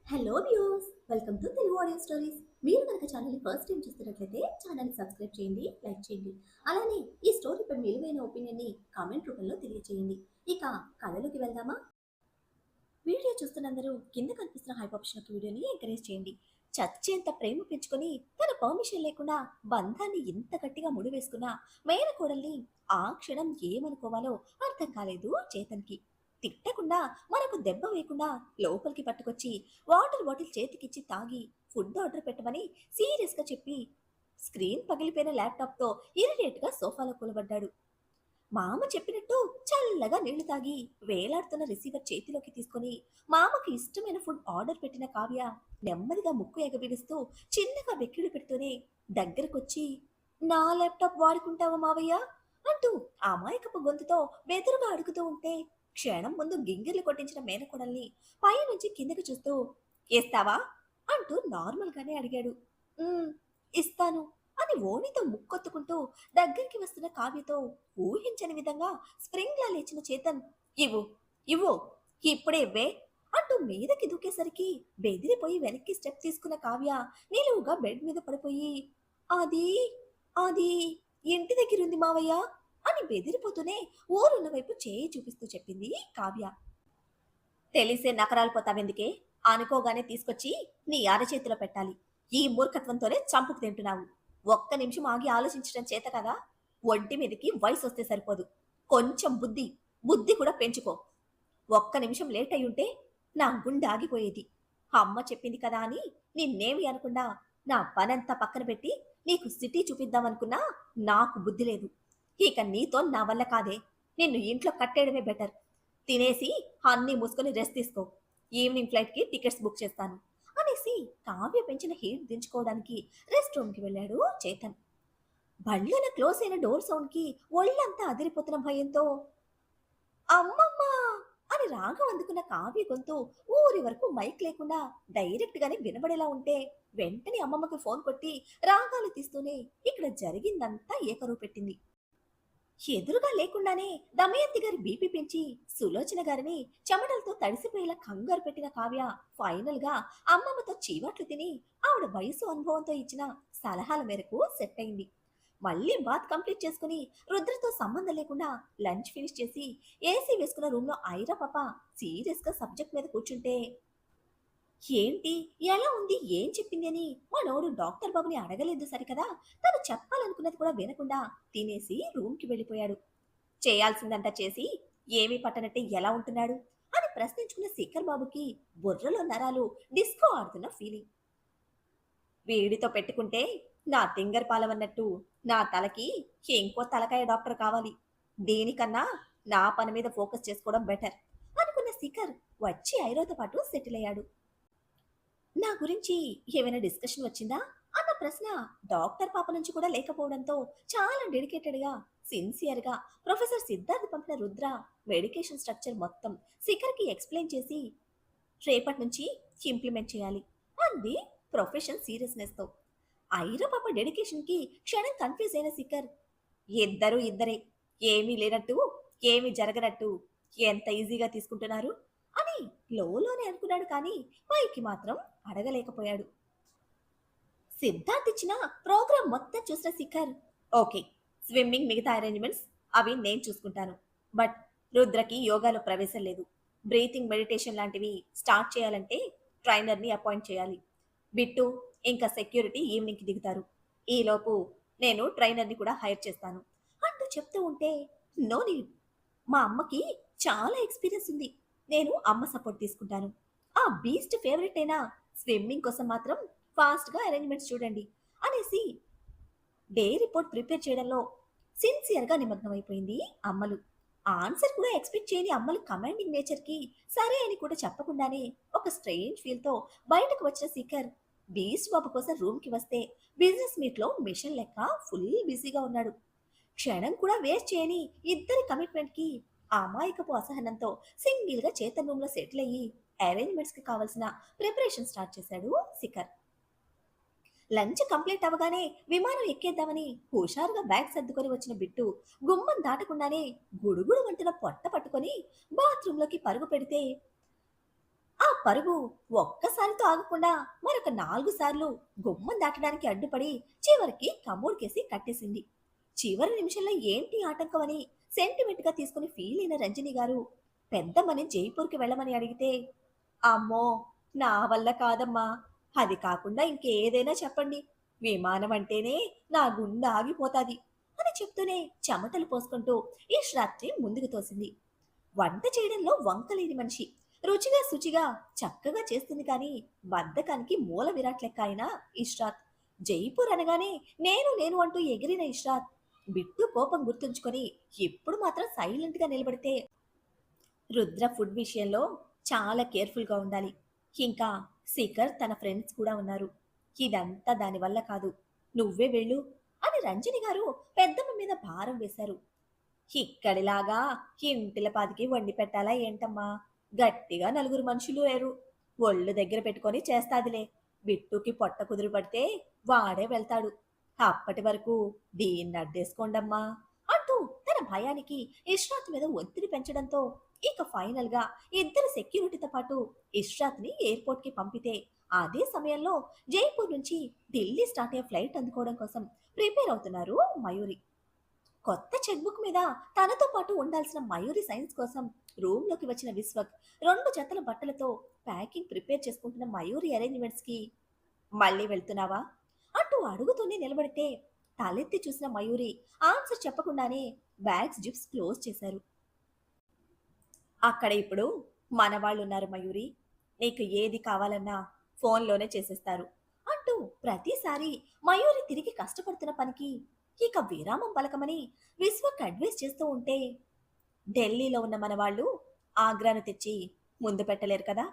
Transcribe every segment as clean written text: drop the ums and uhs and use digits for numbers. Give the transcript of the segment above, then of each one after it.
Hello views, welcome to Telugu audio stories. మీరు కనుక ఛానల్ని ఫస్ట్ టైం చూస్తున్నట్లయితే ఛానల్ని సబ్స్క్రైబ్ చేయండి, లైక్ చేయండి. అలానే ఈ స్టోరీపై మీ విలువైన ఒపీనియన్ని కామెంట్ రూపంలో తెలియజేయండి. ఇక కథలోకి వెళ్దామా? వీడియో చూస్తున్నందరూ కింద కనిపిస్తున్న హైప్ ఆప్షన్ ఒక వీడియోని ఎంకరేజ్ చేయండి. చచ్చేంత ప్రేమ పెంచుకొని తన పర్మిషన్ లేకుండా బంధాన్ని ఇంత గట్టిగా ముడివేసుకున్న మేనకోడల్ని ఆ క్షణం ఏమనుకోవాలో అర్థం కాలేదు చేతన్కి. తిట్టకుండా మనకు దెబ్బ వేయకుండా లోపలికి పట్టుకొచ్చి వాటర్ బాటిల్ చేతికిచ్చి తాగి ఫుడ్ ఆర్డర్ పెట్టమని సీరియస్గా చెప్పి స్క్రీన్ పగిలిపోయిన ల్యాప్టాప్తో ఇరిటేట్గా సోఫాలో కూలబడ్డాడు. మామ చెప్పినట్టు చల్లగా నీళ్లు తాగి వేలాడుతున్న రిసీవర్ చేతిలోకి తీసుకొని మామకి ఇష్టమైన ఫుడ్ ఆర్డర్ పెట్టిన కావ్య నెమ్మదిగా ముక్కు ఎగబిడుస్తూ చిన్నగా వెక్కిళ్ళు పెడుతూనే దగ్గరకొచ్చి, నా ల్యాప్టాప్ వాడుకుంటావా మావయ్య అంటూ అమాయకపు గొంతుతో బెదురుగా అడుగుతూ ఉంటే క్షణం ముందు గింగిర్లు కొట్టించిన మేనకోడల్ని పైనుంచి కిందకి చూస్తూ, ఇస్తావా అంటూ నార్మల్గానే అడిగాడు. "ఉమ్, ఇస్తాను" అని ఓణితో ముక్కొత్తుకుంటూ దగ్గరికి వస్తున్న కావ్యతో ఊహించని విధంగా స్ప్రింగ్లా లేచిన చేతన్, ఇవ్వు ఇవ్వు ఇప్పుడే ఇవ్వే అంటూ మీదకి దూకేసరికి బెదిరిపోయి వెనక్కి స్టెప్ తీసుకున్న కావ్య నిలువుగా బెడ్ మీద పడిపోయి, అది అది ఇంటి దగ్గరుంది మావయ్య అని బెదిరిపోతూనే ఊరున్న వైపు చేయి చూపిస్తూ చెప్పింది కావ్య. తెలిసే నకరాలు పోతావెందుకే, అనుకోగానే తీసుకొచ్చి నీ అరచేతిలో పెట్టాలి. ఈ మూర్ఖత్వంతోనే చంపుకు తింటున్నావు. ఒక్క నిమిషం ఆగి ఆలోచించడం చేత కదా. ఒంటి మీదకి వయసు వస్తే సరిపోదు. కొంచెం బుద్ధి బుద్ధి కూడా పెంచుకో. ఒక్క నిమిషం లేట్ అయి ఉంటే నా గుండె ఆగిపోయేది. అమ్మ చెప్పింది కదా అని నిన్నేమి అనకుండా నా పనంతా పక్కన పెట్టి నీకు సిటీ చూపిద్దామనుకున్నా నాకు బుద్ధి లేదు. ఇక నీతో నా వల్ల కాదే. నిన్ను ఇంట్లో కట్టేయడమే బెటర్. తినేసి అన్నీ మూసుకొని రెస్ట్ తీసుకో. ఈవినింగ్ ఫ్లైట్కి టికెట్స్ బుక్ చేస్తాను అనేసి కావ్య పెంచిన హీట్ దించుకోవడానికి రెస్ట్ రూమ్కి వెళ్ళాడు చేతన్. బళ్ళన క్లోజ్ అయిన డోర్ సౌండ్కి ఒళ్ళంతా అదిరిపోతున్న భయంతో అమ్మమ్మ అని రాగం అందుకున్న కావ్య గొంతు ఊరి వరకు మైక్ లేకుండా డైరెక్ట్ గానే వినబడేలా ఉంటే వెంటనే అమ్మమ్మకి ఫోన్ కొట్టి రాగాలు తీస్తూనే ఇక్కడ జరిగిందంతా ఏకరువు పెట్టింది. ఎదురుగా లేకుండానే దమయంతి గారి బీపీ పెంచి సులోచన గారిని చెమటలతో తడిసిపోయేలా కంగారు పెట్టిన కావ్య ఫైనల్ గా అమ్మమ్మతో చీవాట్లు తిని ఆవిడ వయసు అనుభవంతో ఇచ్చిన సలహాల మేరకు సెట్ అయింది. మళ్ళీ బాత్ కంప్లీట్ చేసుకుని రుద్రతో సంబంధం లేకుండా లంచ్ ఫినిష్ చేసి ఏసీ వేసుకున్న రూమ్ లో ఐరా పాప సీరియస్ గా సబ్జెక్ట్ మీద కూర్చుంటే, ఏంటి, ఎలా ఉంది, ఏం చెప్పింది అని మనోడు డాక్టర్ బాబుని అడగలేదు సరికదా. తను చెప్పాలనుకున్నది కూడా వినకుండా తినేసి రూమ్కి వెళ్ళిపోయాడు. చేయాల్సిందంతా చేసి ఏమీ పట్టనట్టే ఎలా ఉంటున్నాడు అని ప్రశ్నించుకున్న శేఖర్ బాబుకి బుర్రలో నరాలు డిస్కో ఆడుతున్న ఫీలింగ్. వీడితో పెట్టుకుంటే నా తింగర్ పాలవన్నట్టు నా తలకి ఇంకో తలకాయ డాక్టర్ కావాలి. దేనికన్నా నా పని మీద ఫోకస్ చేసుకోవడం బెటర్ అనుకున్న శిఖర్ వచ్చి ఐరోతో పాటు సెటిల్ అయ్యాడు. నా గురించి ఏమైనా డిస్కషన్ వచ్చిందా అన్న ప్రశ్న డాక్టర్ పాప నుంచి కూడా లేకపోవడంతో చాలా డెడికేటెడ్గా సిన్సియర్గా ప్రొఫెసర్ సిద్ధార్థ్ పంపిన రుద్ర మెడికేషన్ స్ట్రక్చర్ మొత్తం శిఖర్కి ఎక్స్ప్లెయిన్ చేసి రేపటి నుంచి ఇంప్లిమెంట్ చేయాలి అంది ప్రొఫెషన్ సీరియస్నెస్తో. ఐరా పాప డెడికేషన్కి క్షణం కన్ఫ్యూజ్ అయిన శిఖర్, ఇద్దరు ఇద్దరే, ఏమీ లేనట్టు ఏమీ జరగనట్టు ఎంత ఈజీగా తీసుకుంటున్నారు అని లోలోనే అనుకున్నాడు కానీ పైకి మాత్రం అడగలేకపోయాడు. సిద్ధార్థ్ ఇచ్చిన ప్రోగ్రామ్ మొత్తం చూసిన శిఖర్, ఓకే, స్విమ్మింగ్ మిగతా అరేంజ్మెంట్స్ అవి నేను చూసుకుంటాను. బట్ రుద్రకి యోగాలో ప్రవేశం లేదు. బ్రీతింగ్ మెడిటేషన్ లాంటివి స్టార్ట్ చేయాలంటే ట్రైనర్ని అపాయింట్ చేయాలి. బిట్టు ఇంకా సెక్యూరిటీ ఈవినింగ్కి దిగుతారు. ఈలోపు నేను ట్రైనర్ని కూడా హైర్ చేస్తాను అంటూ చెప్తూ ఉంటే, నో నీడ్, మా అమ్మకి చాలా ఎక్స్పీరియన్స్ ఉంది. నేను అమ్మ సపోర్ట్ తీసుకుంటాను. ఆ బీస్ట్ ఫేవరెట్ అయినా స్విమ్మింగ్ కోసం మాత్రం ఫాస్ట్గా అరేంజ్మెంట్స్ చూడండి అనేసి డే రిపోర్ట్ ప్రిపేర్ చేయడంలో సిన్సియర్గా నిమగ్నమైపోయింది అమ్మలు. ఆన్సర్ కూడా ఎక్స్పెక్ట్ చేయని అమ్మలు కమాండింగ్ నేచర్కి సరే అని కూడా చెప్పకుండానే ఒక స్ట్రేంజ్ ఫీల్తో బయటకు వచ్చిన శిఖర్ బీస్ట్ బాబు కోసం రూమ్కి వస్తే బిజినెస్ మీట్లో మిషన్ లెక్క ఫుల్ బిజీగా ఉన్నాడు. క్షణం కూడా వేస్ట్ చేయని ఇద్దరి కమిట్మెంట్కి అమాయకపు అసహనంతో సింగిల్గా చేతన్ రూమ్లో సెటిల్ అయ్యి అరేంజ్మెంట్స్కి కావాల్సిన ప్రిపరేషన్ స్టార్ట్ చేశాడు శిఖర్. లంచ్ కంప్లీట్ అవ్వగానే విమానం ఎక్కేద్దామని హుషారుగా బ్యాగ్ సర్దుకొని వచ్చిన బిట్టు గుమ్మం దాటకుండానే గుడుగుడు వంటిన పొట్ట పట్టుకొని బాత్రూంలోకి పరుగు పెడితే ఆ పరుగు ఒక్కసారితో ఆగకుండా మరొక 4 సార్లు గుమ్మం దాటడానికి అడ్డుపడి చివరికి కమోడ్కేసి కట్టేసింది. చివరి నిమిషంలో ఏంటి ఆటంకం అని సెంటిమెంట్ గా తీసుకుని ఫీల్ అయిన రంజని గారు పెద్దమ్మని జైపూర్కి వెళ్ళమని అడిగితే, అమ్మో, నా వల్ల కాదమ్మా, అది కాకుండా ఇంకేదైనా చెప్పండి, విమానం అంటేనే నా గుండె ఆగిపోతాది అని చెప్తూనే చెమటలు పోసుకుంటూ ఇష్రాత్ని ముందుకు తోసింది. వంట చేయడంలో వంకలేని మనిషి, రుచిగా శుచిగా చక్కగా చేస్తుంది కానీ బద్ధకానికి మూల విరాట్ లెక్క అయిన ఇష్రాత్. జైపూర్ అనగానే నేను నేను అంటూ ఎగిరిన ఇష్రాత్ బిట్టు కోపం గుర్తుంచుకొని ఇప్పుడు మాత్రం సైలెంట్ గా నిలబడితే, రుద్ర ఫుడ్ విషయంలో చాలా కేర్ఫుల్గా ఉండాలి. ఇంకా శిఖర్ తన ఫ్రెండ్స్ కూడా ఉన్నారు. ఇదంతా దానివల్ల కాదు, నువ్వే వెళ్ళు అని రంజని గారు పెద్దమ్మ మీద భారం వేశారు. ఇక్కడిలాగా ఇంటిల పాదికి వండి పెట్టాలా ఏంటమ్మా? గట్టిగా నలుగురు మనుషులు లేరు, ఒళ్ళు దగ్గర పెట్టుకొని చేస్తాదిలే. బిట్టుకి పొట్ట కుదురు పడితే వాడే వెళ్తాడు. అప్పటి వరకు దీన్ని అడ్డేసుకోండమ్మా అంటూ తన భయానికి ఇష్రాత్ మీద ఒత్తిడి పెంచడంతో ఇక ఫైనల్ గా ఇద్దరు సెక్యూరిటీతో పాటు ఇష్రాత్ ని ఎయిర్పోర్ట్ కి పంపితే, అదే సమయంలో జైపూర్ నుంచి ఢిల్లీ స్టార్ట్ అయ్యే ఫ్లైట్ అందుకోవడం కోసం ప్రిపేర్ అవుతున్నారు మయూరి. కొత్త చెక్బుక్ మీద తనతో పాటు ఉండాల్సిన మయూరి సైన్స్ కోసం రూమ్ లోకి వచ్చిన విశ్వక్ 2 జతల బట్టలతో ప్యాకింగ్ ప్రిపేర్ చేసుకుంటున్న మయూరి అరేంజ్మెంట్స్ కి, మళ్ళీ వెళ్తున్నావా అంటూ అడుగుతూనే నిలబడితే తలెత్తి చూసిన మయూరి ఆన్సర్ చెప్పకుండానే బ్యాగ్స్ జిప్స్ క్లోజ్ చేశారు. అక్కడ ఇప్పుడు మన వాళ్ళు ఉన్నారు మయూరి, నీకు ఏది కావాలన్నా ఫోన్లోనే చేసేస్తారు అంటూ ప్రతిసారి మయూరి తిరిగి కష్టపడుతున్న పనికి ఇక విరామం పలకమని విశ్వక్ అడ్వైస్ చేస్తూ ఉంటే, ఢిల్లీలో ఉన్న మన వాళ్ళు ఆగ్రాను తెచ్చి ముందు పెట్టలేరు కదా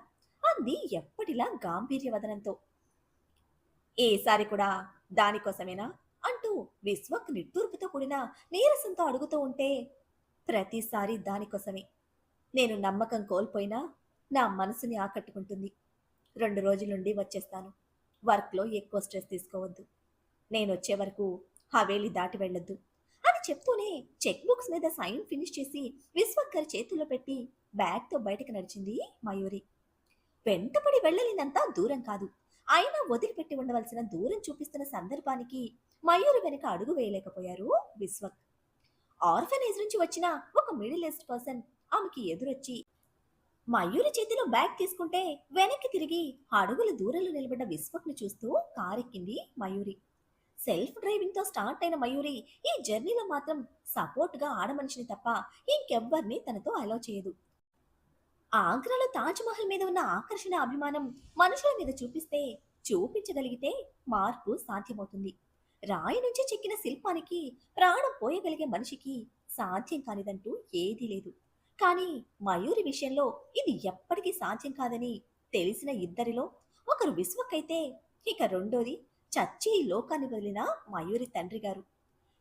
అంది ఎప్పటిలా గాంభీర్యవదనంతో. ఏసారి కూడా దానికోసమేనా అంటూ విశ్వక్ నిట్టూర్పుతో కూడిన నీరసంతో అడుగుతూ ఉంటే, ప్రతిసారి దానికోసమే. నేను నమ్మకం కోల్పోయినా నా మనసుని ఆకట్టుకుంటుంది. 2 రోజులుండి వచ్చేస్తాను. వర్క్లో ఎక్కువ స్ట్రెస్ తీసుకోవద్దు. నేనొచ్చే వరకు హవేలి దాటి వెళ్ళొద్దు అని చెప్తూనే చెక్ బుక్స్ మీద సైన్ ఫినిష్ చేసి విశ్వక్ గారి చేతుల్లో పెట్టి బ్యాగ్తో బయటకు నడిచింది మయూరి. వెంటపడి వెళ్ళలేనంత దూరం కాదు, అయినా వదిలిపెట్టి ఉండవలసిన దూరం చూపిస్తున్న సందర్భానికి మయూరి వెనుక అడుగు వేయలేకపోయారు విశ్వక్. ఆర్ఫనేజ్ నుంచి వచ్చిన ఒక మిడిల్ ఏజ్డ్ పర్సన్ ఆమెకి ఎదురొచ్చి మయూరి చేతిలో బ్యాగ్ తీసుకుంటే వెనక్కి తిరిగి అడుగుల దూరంలో నిలబడ్డ విశ్వక్ ను చూస్తూ కారెక్కింది మయూరి. సెల్ఫ్ డ్రైవింగ్ తో స్టార్ట్ అయిన మయూరి ఈ జర్నీలో మాత్రం సపోర్ట్ గా ఆడమనిషిని తప్ప ఇంకెవ్వరిని తనతో అలౌ చేయదు. ఆగ్రాలో తాజ్ మహల్ మీద ఉన్న ఆకర్షణ అభిమానం మనుషుల మీద చూపించగలిగితే మార్పు సాధ్యమవుతుంది. రాయి నుంచి చెక్కిన శిల్పానికి ప్రాణం పోయగలిగే మనిషికి సాధ్యం కానిదంటూ ఏదీ లేదు. కానీ మయూరి విషయంలో ఇది ఎప్పటికీ సాధ్యం కాదని తెలిసిన ఇద్దరిలో ఒకరు విశ్వక్ అయితే, ఇక రెండోది చచ్చి ఈ లోకాన్ని వదిలిన మయూరి తండ్రి గారు.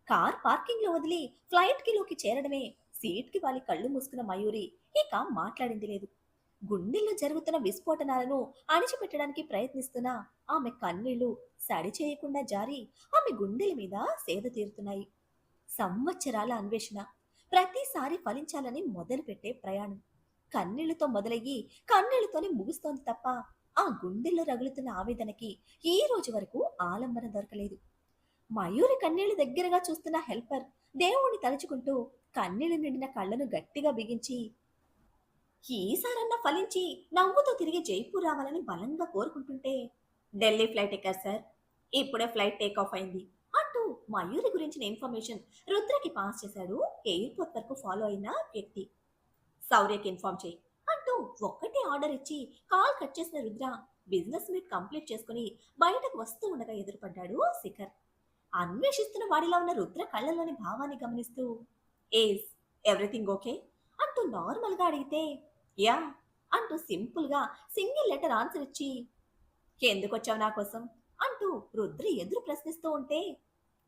కార్ పార్కింగ్ లో వదిలి ఫ్లైట్ కి లోకి చేరడమే సీట్ కి వాలి కళ్ళు మూసుకున్న మయూరి ఇక మాట్లాడింది లేదు. గుండెల్లో జరుగుతున్న విస్ఫోటనాలను అణిచిపెట్టడానికి ప్రయత్నిస్తున్న ఆమె కన్నీళ్లు సడి చేయకుండా జారి ఆమె గుండెల మీద సేద తీరుతున్నాయి. సంవత్సరాల అన్వేషణ ప్రతిసారి ఫలించాలని మొదలుపెట్టే ప్రయాణం కన్నీళ్లతో మొదలయ్యి కన్నీళ్లతోనే ముగుస్తోంది తప్ప ఆ గుండెల్లో రగులుతున్న ఆవేదనకి ఈ రోజు వరకు ఆలంబన దొరకలేదు. మయూరి కన్నీళ్లు దగ్గరగా చూస్తున్న హెల్పర్ దేవుణ్ణి తలుచుకుంటూ కన్నీళ్లు నిండిన కళ్ళను గట్టిగా బిగించి, ఈసారన్నా ఫలించి నవ్వుతో తిరిగి జైపూర్ రావాలని బలంగా కోరుకుంటుంటే, ఢిల్లీ ఫ్లైట్ ఎక్కారు సార్, ఇప్పుడే ఫ్లైట్ టేక్ ఆఫ్ అయింది అంటూ మయూరి గురించిన ఇన్ఫర్మేషన్ రుద్రకి పాస్ చేశాడు ఎయిర్పోర్ట్ వరకు ఫాలో అయిన వ్యక్తి. శౌర్యకి ఇన్ఫార్మ్ చేయి అంటూ ఒక్కటే ఆర్డర్ ఇచ్చి కాల్ కట్ చేసిన రుద్ర బిజినెస్ మీట్ కంప్లీట్ చేసుకుని బయటకు వస్తూ ఉండగా ఎదురుపడ్డాడు శిఖర్. అన్వేషిస్తున్న వాడిలా ఉన్న రుద్ర కళ్ళలోని భావాన్ని గమనిస్తూ, ఏస్ ఎవ్రీథింగ్ ఓకే అంటూ నార్మల్ గా అడిగితే, యా అంటూ సింపుల్ గా సింగిల్ లెటర్ ఆన్సర్ ఇచ్చి, ఎందుకొచ్చావు నా కోసం అంటూ రుద్ర ఎదురు ప్రశ్నిస్తూ ఉంటే,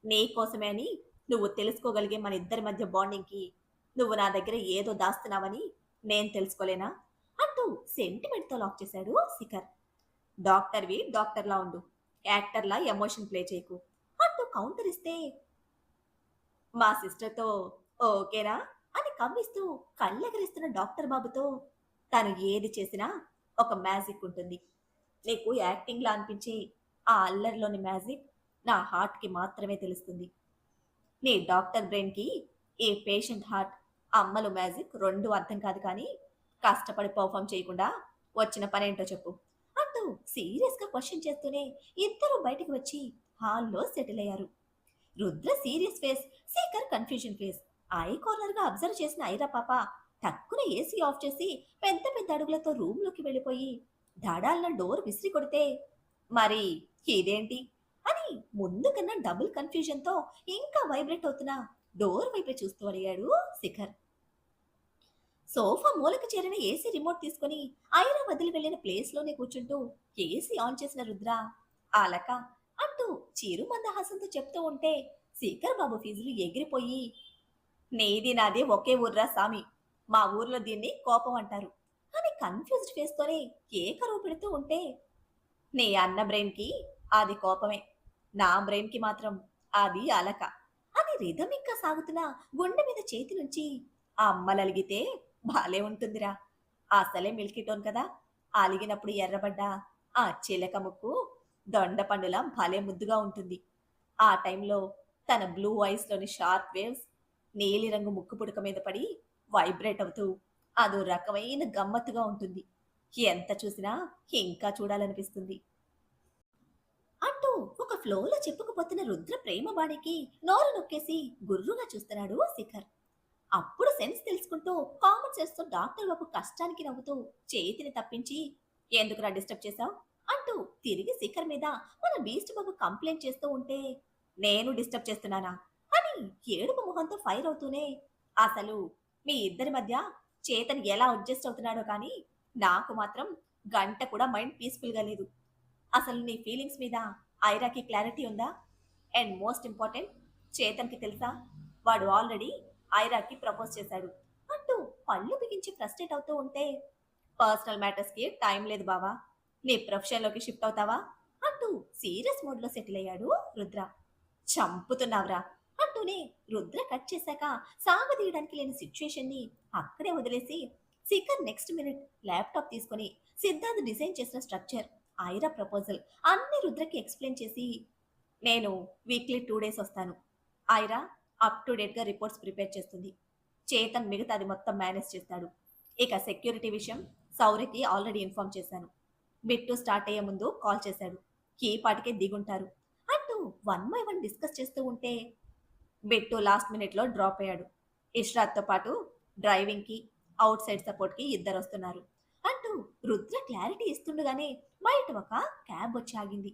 నీ కోసమే అని నువ్వు తెలుసుకోగలిగే మన ఇద్దరి మధ్య బాండింగ్ కి నువ్వు నా దగ్గర ఏదో దాస్తున్నావని నేను తెలుసుకోలేనా అంటూ సెంటిమెంట్ తో లాక్ చేశాడు శిఖర్. డాక్టర్వి డాక్టర్లా ఉండు, యాక్టర్లా ఎమోషన్ ప్లే చేయకు అంటూ కౌంటర్ ఇస్తే, మా సిస్టర్తో ఓకేనా అని కవ్విస్తూ కళ్ళెగరిస్తున్న డాక్టర్ బాబుతో, తను ఏది చేసినా ఒక మ్యాజిక్ ఉంటుంది. నీకు యాక్టింగ్‌లా అనిపించే ఆ అల్లరిలోని మ్యాజిక్ నా హార్ట్‌కి మాత్రమే తెలుస్తుంది. నీ డాక్టర్ బ్రెయిన్‌కి, ఈ పేషెంట్ హార్ట్ అమ్మలు మ్యాజిక్ 2 అర్థం కాదు కానీ, కష్టపడి పెర్ఫార్మ్ చేయకుండా వచ్చిన పనేంటో చెప్పు అంటూ సీరియస్‌గా క్వెషన్ చేస్తూనే ఇద్దరూ బయటికి వచ్చి హాల్‌లో సెటిల్ అయ్యారు. Rudra serious face, Shekhar confusion face. Eye corner గా అబ్జర్వ్ చేసిన ఐరా పాప టక్కున ఏసీ ఆఫ్ చేసి పెద్ద పెద్ద అడుగులతో రూమ్ లోకి వెళ్ళిపోయి ధడాలన డోర్ విసిరి కొడితే, మరి ఇదేంటి అని ముందు కన్నా డబుల్ కన్ఫ్యూజన్ తో ఇంకా వైబ్రేట్ అవుతున్న డోర్ వైపే చూస్తూ అడిగాడు శిఖర్. సోఫా మూలకు చేరిన ఏసీ రిమోట్ తీసుకుని ఐరా వదిలి వెళ్లిన ప్లేస్ లోనే కూర్చుంటూ ఏసీ ఆన్ చేసిన రుద్ర ఆలక అంటూ చిరు మందహాసంతో చెప్తూ ఉంటే శేఖర్ బాబు ఫీజులు ఎగిరిపోయి, నీది నాది ఒకే ఊర్రా సామి, మా ఊర్లో దీన్ని కోపం అంటారు అని కన్ఫ్యూజ్డ్ ఫేస్ తోనే ఏకరువు పెడుతూ ఉంటే, నీ అన్న బ్రెయిన్ కి అది కోపమే, నా బ్రెయిన్ కి మాత్రం అది అలక అని రిథమిక్ గా సాగుతున్న గుండె మీద చేతి నుంచి అమ్మలలిగితే భలే ఉంటుందిరా. అసలే మిల్కీ టోన్ కదా, అలిగినప్పుడు ఎర్రబడ్డ ఆ చిలక ముక్కు దొండ పండులా భలే ముద్దుగా ఉంటుంది. ఆ టైంలో తన బ్లూ ఐస్ లోని షార్ప్ వేవ్స్ నీలిరంగు ముక్కు పుడక మీద పడి వైబ్రేట్ అవుతూ అదో రకమైన గమ్మత్తుగా ఉంటుంది. ఎంత చూసినా ఇంకా చూడాలనిపిస్తుంది అంటూ ఒక ఫ్లోలో చెప్పుకుపోతున్న రుద్ర ప్రేమ బాణికి నోరు నొక్కేసి గుర్రుగా చూస్తున్నాడు శిఖర్. అప్పుడు సెన్స్ తెలుసుకుంటూ కామెంట్ చేస్తూ డాక్టర్ బాబు కష్టానికి నవ్వుతూ చేతిని తప్పించి, ఎందుకురా డిస్టర్బ్ చేశావు అంటూ తిరిగి శిఖర్ మీద మన బీస్ట్ బాబు కంప్లైంట్ చేస్తూ ఉంటే, నేను డిస్టర్బ్ చేస్తున్నానా అని ఏడుపు మొహంతో ఫైర్ అవుతూనే, అసలు మీ ఇద్దరి మధ్య చేతన్ ఎలా అడ్జస్ట్ అవుతున్నాడో కానీ నాకు మాత్రం గంట కూడా మైండ్ పీస్ఫుల్ గా లేదు. అసలు నీ ఫీలింగ్స్ మీద ఐరాకి క్లారిటీ ఉందా? అండ్ మోస్ట్ ఇంపార్టెంట్, చేతన్‌కి తెలుసా? వాడు ఆల్రెడీ ఐరాకి ప్రపోజ్ చేశాడు అంటూ పళ్ళు బిగించి ఫ్రస్ట్రేట్ అవుతూ ఉంటే, పర్సనల్ మ్యాటర్స్‌కి టైం లేదు బావా, నీ ప్రొఫెషన్‌లోకి షిఫ్ట్ అవుతావా అంటూ సీరియస్ మోడ్‌లో సెటిల్ అయ్యాడు రుద్ర. చంపుతున్నావురా అంటూనే రుద్ర కట్ చేశాక సాగదీయడానికి లేని సిచ్యుయేషన్‌ని అక్కడే వదిలేసి శిఖర్ నెక్స్ట్ మినిట్ ల్యాప్‌టాప్ తీసుకొని సిద్ధార్థ్ డిజైన్ చేసిన స్ట్రక్చర్, ఐరా ప్రపోజల్ అన్ని రుద్రకి ఎక్స్‌ప్లెయిన్ చేసి, నేను వీక్లీ 2 డేస్ వస్తాను. ఐరా అప్ టు డేట్ గా రిపోర్ట్స్ ప్రిపేర్ చేస్తుంది. చేతన్ మిగతాది మొత్తం మేనేజ్ చేస్తాడు. ఇక సెక్యూరిటీ విషయం సౌరికి ఆల్రెడీ ఇన్ఫార్మ్ చేశాను. బిట్టు స్టార్ట్ అయ్యే ముందు కాల్ చేశాడు. ఈ పాటికే దిగుంటారు అంటూ వన్ బై వన్ డిస్కస్ చేస్తూ ఉంటే, బిట్టు లాస్ట్ మినిట్ లో డ్రాప్ అయ్యాడు. ఇష్రాత్ తో పాటు డ్రైవింగ్ కి, అవుట్ సైడ్ సపోర్ట్ కి ఇద్దరు వస్తున్నారు అంటూ రుద్ర క్లారిటీ ఇస్తుండగానే బయట ఒక క్యాబ్ వచ్చి ఆగింది.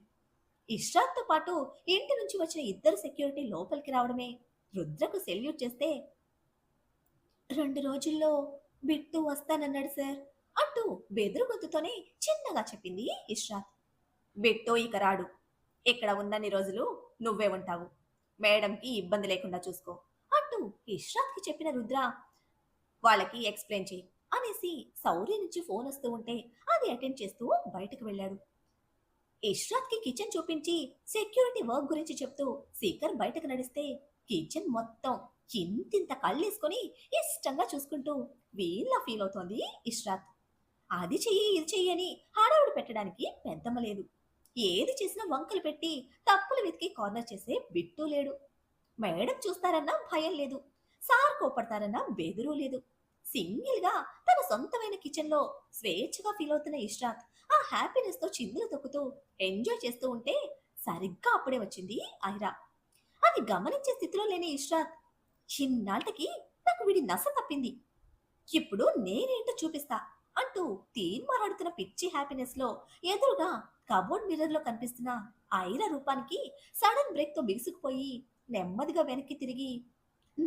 ఇష్రాత్ తో పాటు ఇంటి నుంచి వచ్చిన ఇద్దరు సెక్యూరిటీ లోపలికి రావడమే రుద్రకు సెల్యూట్ చేస్తే, 2 రోజుల్లో బిట్టు వస్తానన్నాడు సార్ అంటూ బెదురు గొంతుతోనే చిన్నగా చెప్పింది ఇష్రాత్. బిట్టు ఇక రాడు. ఇక్కడ ఉన్నన్ని రోజులు నువ్వే ఉంటావు. మేడంకి ఇబ్బంది లేకుండా చూసుకో అంటూ ఇష్రాత్కి చెప్పిన రుద్ర, వాళ్ళకి ఎక్స్ప్లెయిన్ చేయి అనేసి సౌర్య నుంచి ఫోన్ వస్తూ ఉంటే అది అటెండ్ చేస్తూ బయటకు వెళ్ళాడు. ఇష్రాత్ కి కిచెన్ చూపించి సెక్యూరిటీ వర్క్ గురించి చెప్తూ శేఖర్ బయటకు నడిస్తే కిచెన్ మొత్తం ఇంతింత కళ్ళేసుకొని ఇష్టంగా చూసుకుంటూ వీళ్ళ ఫీల్ అవుతోంది ఇష్రాత్. అది చెయ్యి ఇది చెయ్యి అని హడావుడి పెట్టడానికి పెద్దమ్మ లేదు. ఏది చేసినా వంకలు పెట్టి తప్పులు వెతికి కార్నర్ చేసే బిట్టు లేడు. మేడం చూస్తారన్నా భయం లేదు. సార్ కోపడతారన్నా బెదురు లేదు. సింగిల్ గా తన సొంతమైన కిచెన్ లో స్వేచ్ఛగా ఫీల్ అవుతున్న ఇష్రాత్ ఆ హ్యాపీనెస్ తో చిందులు తొక్కుతూ ఎంజాయ్ చేస్తూ ఉంటే సరిగ్గా అప్పుడే వచ్చింది ఐరా. అది గమనించే స్థితిలో లేని ఇష్రాత్, చిన్నాళ్ళకి నాకు వీడి నస తప్పింది, ఇప్పుడు నేనేంటో చూపిస్తా అంటూ తీన్మారాడుతున్న పిచ్చి హ్యాపీనెస్ లో ఎదురుగా కబోర్డ్ మిర్రర్ లో కనిపిస్తున్న ఐరా రూపానికి సడన్ బ్రేక్ తో బిగుసుకుపోయి నెమ్మదిగా వెనక్కి తిరిగి,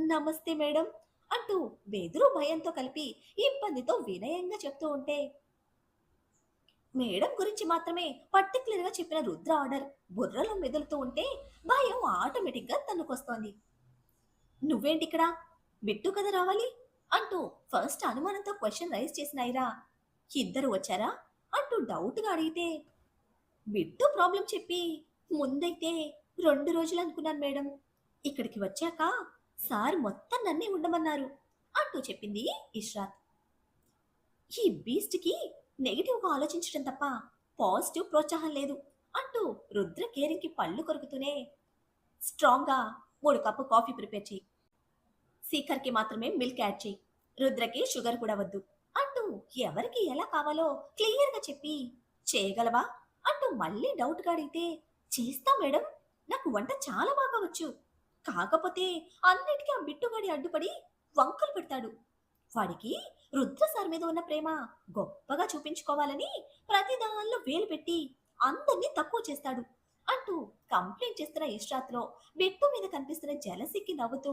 నమస్తే మేడం అంటూ బెదురు భయంతో కలిపి ఇబ్బందితో వినయంగా చెప్తూ ఉంటే, మేడం గురించి మాత్రమే పర్టికులర్ గా చెప్పిన రుద్ర ఆర్డర్ బుర్రలో మెదులుతూ ఉంటే భయం ఆటోమేటిక్ గా తన్నుకొస్తోంది. నువ్వేంటిక్కడ, బిట్టు కదా రావాలి అంటూ ఫస్ట్ అనుమానంతో క్వశ్చన్ రైజ్ చేసిన ఐరా, ఇద్దరు వచ్చారా అంటూ డౌట్ గా అడిగితే, బిట్టు ప్రాబ్లం చెప్పి ముందైతే 2 రోజులు అనుకున్నాను మేడం, ఇక్కడికి వచ్చాక సార్ మొత్తం నన్నే ఉండమన్నారు అంటూ చెప్పింది ఇష్రాత్. ఈ బీస్ట్ కి నెగిటివ్గా ఆలోచించడం తప్ప పాజిటివ్ ప్రోత్సాహం లేదు అంటూ రుద్ర కేరింగ్కి పళ్ళు కొరుకుతూనే స్ట్రాంగ్గా 3 కప్పు కాఫీ ప్రిపేర్ చేయి. సీకర్కి మాత్రమే మిల్క్ యాడ్ చేయి. రుద్రకి షుగర్ కూడా వద్దు అంటూ ఎవరికి ఎలా కావాలో క్లియర్గా చెప్పి చేయగలవా అంటూ మళ్ళీ డౌట్గా అడిగితే చేస్తా మేడం, నాకు వంట చాలా బాగా వచ్చు. కాకపోతే అన్నిటికీ ఆ బిట్టుగాడి అడ్డుపడి వంకలు పెడతాడు. వాడికి రుద్ర సార్ మీద ఉన్న ప్రేమ గొప్పగా చూపించుకోవాలని ప్రతి దానిలో వేలు పెట్టి అందరినీ తక్కువ చేస్తాడు అంటూ కంప్లైంట్ చేస్తున్న ఇష్రాత్లో బిట్టు మీద కనిపిస్తున్న జలసిక్కి నవ్వుతూ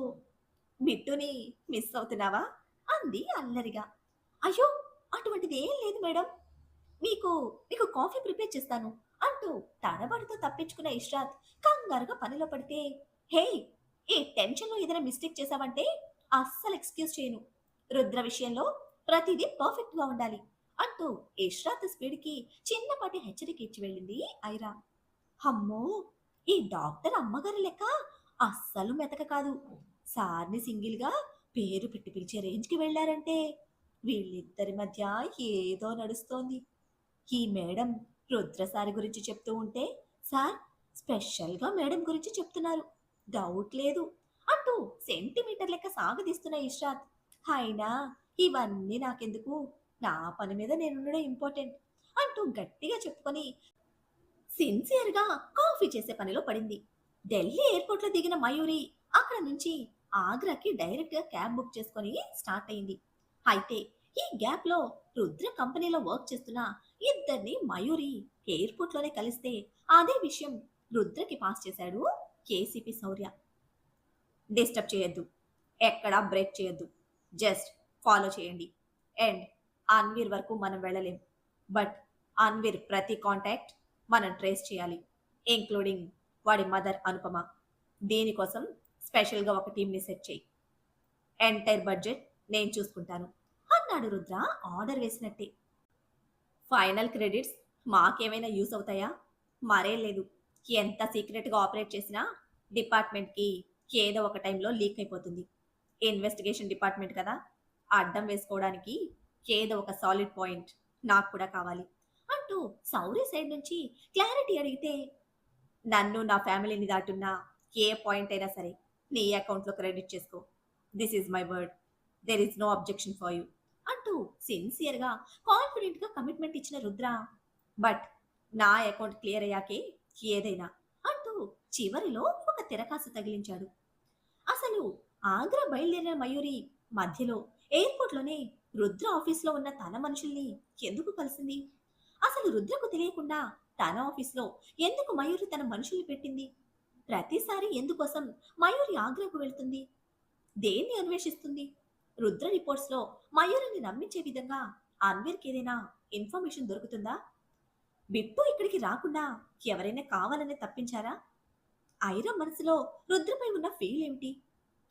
బిట్టుని మిస్ అవుతున్నావా అంది అల్లరిగా. అయ్యో, అటువంటిది ఏం లేదు మేడం, మీకు మీకు కాఫీ ప్రిపేర్ చేస్తాను అంటూ తడబడుతూ తప్పించుకున్న ఇష్రాత్ కంగారుగా పనిలో పడితే, హే, ఈ టెన్షన్లో ఏదైనా మిస్టేక్ చేశావంటే అస్సలు ఎక్స్క్యూజ్ చేయను. రుద్ర విషయంలో ప్రతిదీ పర్ఫెక్ట్ గా ఉండాలి అంటూ ఇష్రాత్ స్పీడ్కి చిన్నపాటి హెచ్చరిక ఇచ్చి వెళ్ళింది ఐరా. అమ్మో, ఈ డాక్టర్ అమ్మగారి లెక్క అస్సలు మెతక కాదు. సార్ని సింగిల్ గా పేరు పెట్టి పిలిచే రేంజ్కి వెళ్ళారంటే వీళ్ళిద్దరి మధ్య ఏదో నడుస్తోంది. ఈ మేడం రుద్రసారి గురించి చెప్తూ ఉంటే సార్ స్పెషల్గా మేడం గురించి చెప్తున్నారు, డౌట్ లేదు అంటూ సెంటీమీటర్ లెక్క సాగదీస్తున్న ఇష్రాత్, అయినా ఇవన్నీ నాకెందుకు, నా పని మీద నేనుండడం ఇంపార్టెంట్ అంటూ గట్టిగా చెప్పుకొని సిన్సియర్గా కాఫీ చేసే పనిలో పడింది. ఢిల్లీ ఎయిర్పోర్ట్లో దిగిన మయూరి అక్కడ నుంచి ఆగ్రాకి డైరెక్ట్గా క్యాబ్ బుక్ చేసుకొని స్టార్ట్ అయింది. అయితే ఈ గ్యాప్లో రుద్ర కంపెనీలో వర్క్ చేస్తున్న ఇద్దరిని మయూరి ఎయిర్పోర్ట్లోనే కలిస్తే అదే విషయం రుద్రకి పాస్ చేశాడు కేసీపీ శౌర్య. డిస్టర్బ్ చేయొద్దు, ఎక్కడా బ్రేక్ చేయొద్దు, జస్ట్ ఫాలో చేయండి. అండ్ అన్వీర్ వరకు మనం వెళ్ళలేం, బట్ అన్వీర్ ప్రతి కాంటాక్ట్ మనం ట్రేస్ చేయాలి, ఇంక్లూడింగ్ వాడి మదర్ అనుపమ. దీనికోసం స్పెషల్గా ఒక టీంని సెట్ చేయి. ఎంటైర్ బడ్జెట్ నేను చూసుకుంటాను అన్నాడు రుద్ర ఆర్డర్ వేసినట్టే. ఫైనల్ క్రెడిట్స్ మాకేమైనా యూస్ అవుతాయా? మరేం లేదు, ఎంత సీక్రెట్గా ఆపరేట్ చేసినా డిపార్ట్మెంట్కి ఏదో ఒక టైంలో లీక్ అయిపోతుంది. ఇన్వెస్టిగేషన్ డిపార్ట్మెంట్ కదా, అడ్డం వేసుకోవడానికి ఏదో ఒక సాలిడ్ పాయింట్ నాకు కూడా కావాలి అంటూ సౌర్య సైడ్ నుంచి క్లారిటీ అడిగితే, నన్ను నా ఫ్యామిలీని దాటున్నా ఏ పాయింట్ అయినా సరే నీ అకౌంట్లో క్రెడిట్ చేసుకో, this is my word, there is no objection for you అంటూ సిన్సియర్గా కాన్ఫిడెంట్గా కమిట్మెంట్ ఇచ్చిన రుద్ర, బట్ నా అకౌంట్ క్లియర్ అయ్యాకే ఏదైనా అంటూ చివరిలో ఒక తిరకాసు తగిలించాడు. అసలు ఆగ్రా బయలుదేరిన మయూరి మధ్యలో ఎయిర్పోర్ట్లోనే రుద్ర ఆఫీస్లో ఉన్న తన మనుషుల్ని ఎందుకు కలిసింది? అసలు రుద్రకు తెలియకుండా తన ఆఫీస్లో ఎందుకు మయూరి తన మనుషుల్ని పెట్టింది? ప్రతిసారి ఎందుకోసం మయూరి ఆగ్రాకు వెళ్తుంది? దేన్ని అన్వేషిస్తుంది? రుద్ర రిపోర్ట్స్లో మయూరిని నమ్మించే విధంగా అన్వీర్కి ఏదైనా ఇన్ఫర్మేషన్ దొరుకుతుందా? బిట్టు ఇక్కడికి రాకుండా ఎవరైనా కావాలనే తప్పించారా? ఐరా మనసులో రుద్రపై ఉన్న ఫీల్ ఏమిటి?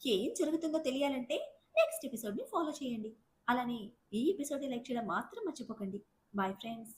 ఏం జరుగుతుందో తెలియాలంటే నెక్స్ట్ ఎపిసోడ్ని ఫాలో చేయండి. అలానే ఈ ఎపిసోడ్ని లైక్ చేయడం మాత్రం మర్చిపోకండి. Bye friends.